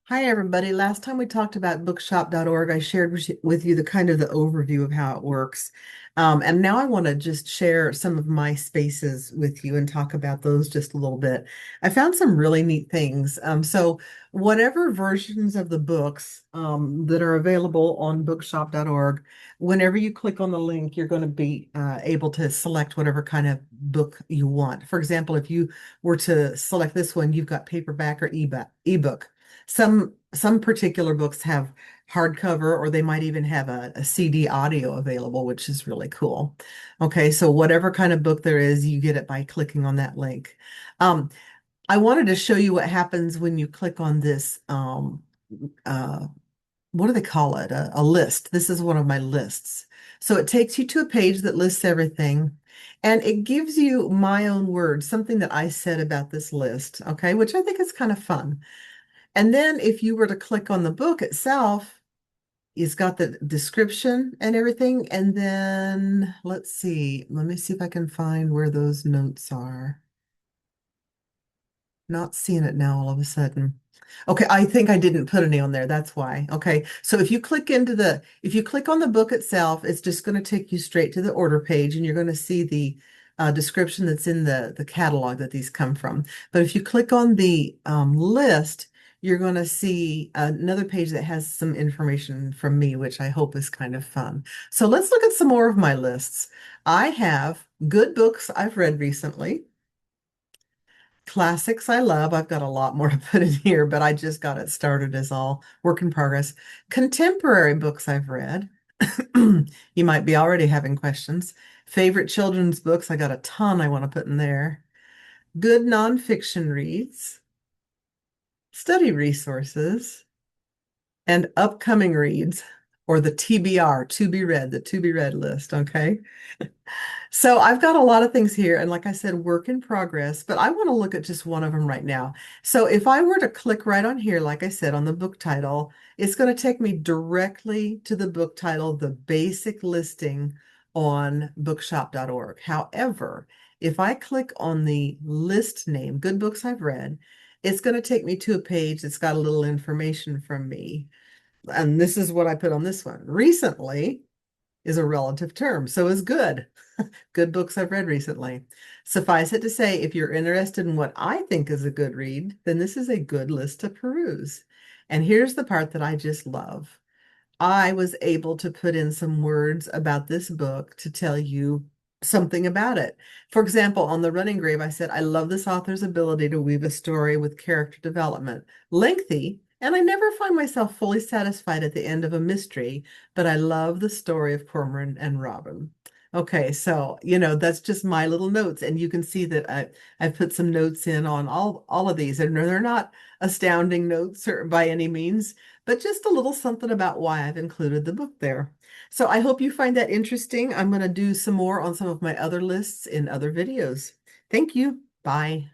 Hi, everybody. Last time we talked about bookshop.org, I shared with you the kind of the overview of how it works. And now I want to just share some of my spaces with you and talk about those just a little bit. I found some really neat things. So whatever versions of the books that are available on bookshop.org, whenever you click on the link, you're going to be able to select whatever kind of book you want. For example, if you were to select this one, you've got paperback or ebook. Some particular books have hardcover, or they might even have a CD audio available, which is really cool. Okay, so whatever kind of book there is, you get it by clicking on that link. Um, I wanted to show you what happens when you click on this. Uh, what do they call it? A list. This is one of my lists. So it takes you to a page that lists everything, and it gives you my own words, something that I said about this list. Okay, which I think is kind of fun. And then if you were to click on the book itself, it's got the description and everything. And then let's see, let me see if I can find where those notes are. Not seeing it now all of a sudden. Okay, I think I didn't put any on there. That's why. Okay, so if you click on the book itself, it's just going to take you straight to the order page, and you're going to see the description that's in the catalog that these come from. But if you click on the list, you're going to see another page that has some information from me, which I hope is kind of fun. So let's look at some more of my lists. I have good books I've read recently. Classics I love. I've got a lot more to put in here, but I just got it started as all work in progress. Contemporary books I've read. You might be already having questions. Favorite children's books. I got a ton I want to put in there. Good nonfiction reads, study resources, and upcoming reads, or the TBR, to be read, the to be read list. Okay. So I've got a lot of things here, and like I said, work in progress, but I want to look at just one of them right now. So if I were to click right on here, like I said, on the book title, it's going to take me directly to the book title, the basic listing on bookshop.org. However, if I click on the list name, Good Books I've Read, it's going to take me to a page that's got a little information from me. And this is what I put on this one. Recently is a relative term, so is good. Good books I've read recently. Suffice it to say, if you're interested in what I think is a good read, then this is a good list to peruse. And here's the part that I just love. I was able to put in some words about this book to tell you something about it. For example, on The Running Grave, I said, I love this author's ability to weave a story with character development. Lengthy, and I never find myself fully satisfied at the end of a mystery, but I love the story of Cormoran and Robin. Okay, so that's just my little notes, and you can see that I've put some notes in on all of these, and they're not astounding notes or by any means, but just a little something about why I've included the book there. So I hope you find that interesting. I'm going to do some more on some of my other lists in other videos. Thank you. Bye.